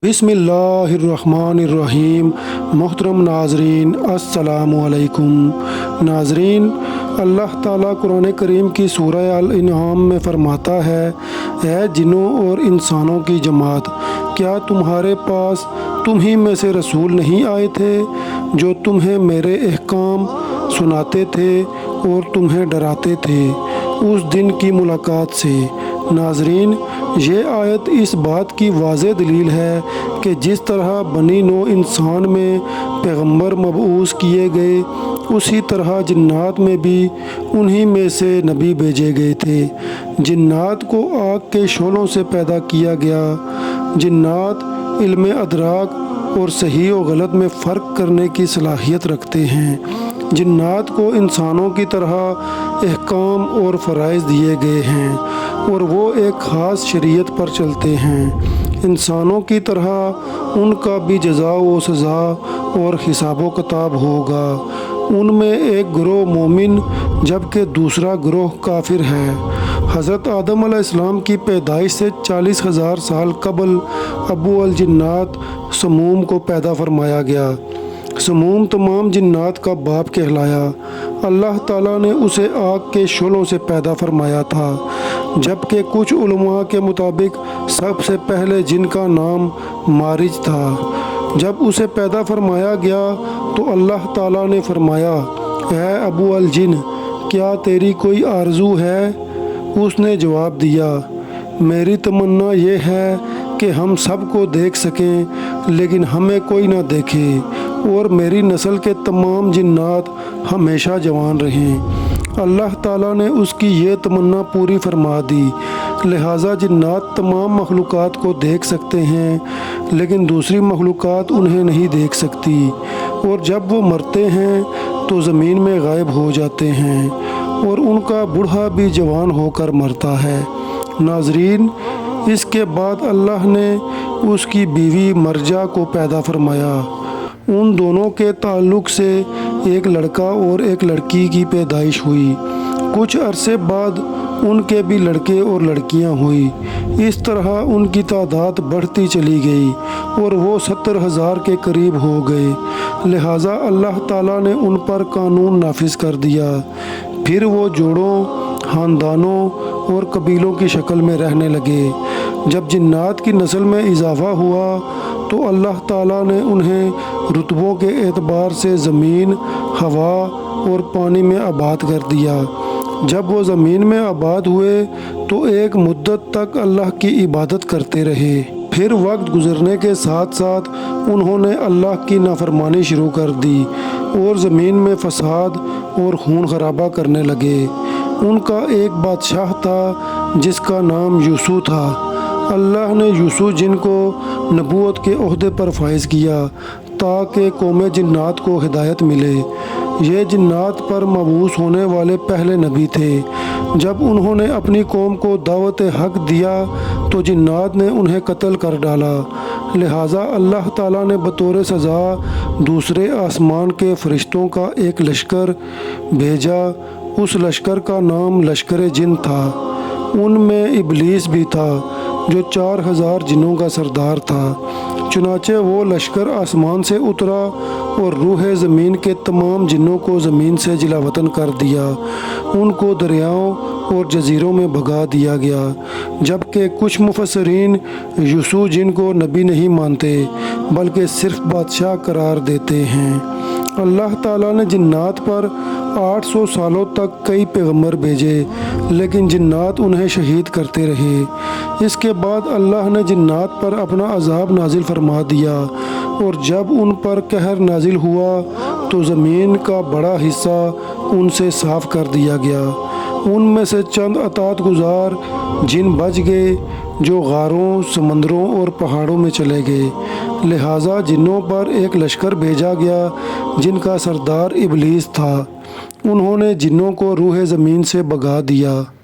बिस्मिल्लाहिर्रहमानिर्रहीम। मोहतरम नाजरीन, अस्सलामु अलैकुम। नाजरीन, अल्लाह ताला कुरान करीम की सूरह अल इनआम में फरमाता है, ऐ जिन्नों और इंसानों की जमात, क्या तुम्हारे पास तुम ही में से रसूल नहीं आए थे जो तुम्हें मेरे अहकाम सुनाते थे और तुम्हें डराते थे उस दिन की मुलाकात से। नाजरीन, ये आयत इस बात की वाज़ेह दलील है कि जिस तरह बनी नौ इंसान में पैगंबर मबऊस किए गए, उसी तरह जिन्नात में भी उन्हीं में से नबी भेजे गए थे। जिन्नात को आग के शोलों से पैदा किया गया। जिन्नात इल्म अदराक और सही और गलत में फ़र्क करने की सलाहियत रखते हैं। जिन्नात को इंसानों की तरह अहकाम और फ़राइज़ दिए गए हैं और वो एक ख़ास शरीयत पर चलते हैं। इंसानों की तरह उनका भी जज़ा व सज़ा और हिसाब व किताब होगा। उनमें एक गिरोह मोमिन जबकि दूसरा गिरोह काफिर है। हज़रत आदम अलैहिस्सलाम की पैदाइश से 40,000 साल कबल अबू अल जिन्नात समूम को पैदा फरमाया गया। समूम तमाम जिन्नात का बाप कहलाया। अल्लाह ताला ने उसे आग के शोलों से पैदा फरमाया था, जबकि कुछ उलमा के मुताबिक सबसे पहले जिनका नाम मारिज था। जब उसे पैदा फरमाया गया तो अल्लाह ताला ने फरमाया, ऐ अबू अल जिन, क्या तेरी कोई आरज़ू है? उसने जवाब दिया, मेरी तमन्ना ये है कि हम सबको देख सकें लेकिन हमें कोई ना देखे और मेरी नस्ल के तमाम जिन्नात हमेशा जवान रहें। अल्लाह ताला ने उसकी ये तमन्ना पूरी फरमा दी। लिहाजा जिन्नात तमाम मखलूक़ात को देख सकते हैं लेकिन दूसरी मखलूक़ात उन्हें नहीं देख सकती, और जब वो मरते हैं तो ज़मीन में गायब हो जाते हैं और उनका बूढ़ा भी जवान होकर मरता है। नाजरीन, इसके बाद अल्लाह ने उसकी बीवी मरजा को पैदा फरमाया। उन दोनों के ताल्लुक़ से एक लड़का और एक लड़की की पैदाइश हुई। कुछ अरसे बाद उनके भी लड़के और लड़कियां हुई। इस तरह उनकी तादाद बढ़ती चली गई और वो 70,000 के करीब हो गए। लिहाजा अल्लाह ताला ने उन पर कानून नाफिज कर दिया। फिर वो जोड़ों, ख़ानदानों और कबीलों की शक्ल में रहने लगे। जब जिन्नात की नस्ल में इजाफ़ा हुआ तो अल्लाह ताला ने उन्हें रुतबों के एतबार से ज़मीन, हवा और पानी में आबाद कर दिया। जब वो ज़मीन में आबाद हुए तो एक मुद्दत तक अल्लाह की इबादत करते रहे। फिर वक्त गुज़रने के साथ साथ उन्होंने अल्लाह की नाफरमानी शुरू कर दी और ज़मीन में फ़साद और खून खराबा करने लगे। उनका एक बादशाह था जिसका नाम यूसु था। अल्लाह ने यूसु जिनको नबूवत के ओहदे पर फाइज किया ताकि कौम जिन्नात को हिदायत मिले। ये जिन्नात पर मबूस होने वाले पहले नबी थे। जब उन्होंने अपनी कौम को दावत हक दिया तो जिन्नात ने उन्हें कत्ल कर डाला। लिहाजा अल्लाह ताला ने बतौर सज़ा दूसरे आसमान के फरिश्तों का एक लश्कर भेजा। उस लश्कर का नाम लश्कर जिन था। उनमें इबलीस भी था जो 4,000 जिन्नों का सरदार था। चुनाचे वो लश्कर आसमान से उतरा और रूह ज़मीन के तमाम जिन्नों को ज़मीन से जिलावतन कर दिया। उनको दरियाओं और जजीरों में भगा दिया गया। जबकि कुछ मुफस्सिरीन यूसु जिन को नबी नहीं मानते बल्कि सिर्फ बादशाह करार देते हैं। अल्लाह ताला ने जिन्नात पर 800 सालों तक कई पैगंबर भेजे लेकिन जिन्नात उन्हें शहीद करते रहे। इसके बाद अल्लाह ने जिन्नात पर अपना अजाब नाजिल फरमा दिया और जब उन पर कहर नाजिल हुआ तो ज़मीन का बड़ा हिस्सा उनसे साफ़ कर दिया गया। उनमें से चंद अतात गुजार जिन बच गए जो गारों, समंदरों और पहाड़ों में चले गए। लिहाजा जिन्नों पर एक लश्कर भेजा गया जिनका सरदार इबलीस था। उन्होंने जिन्नों को रूह ज़मीन से भगा दिया।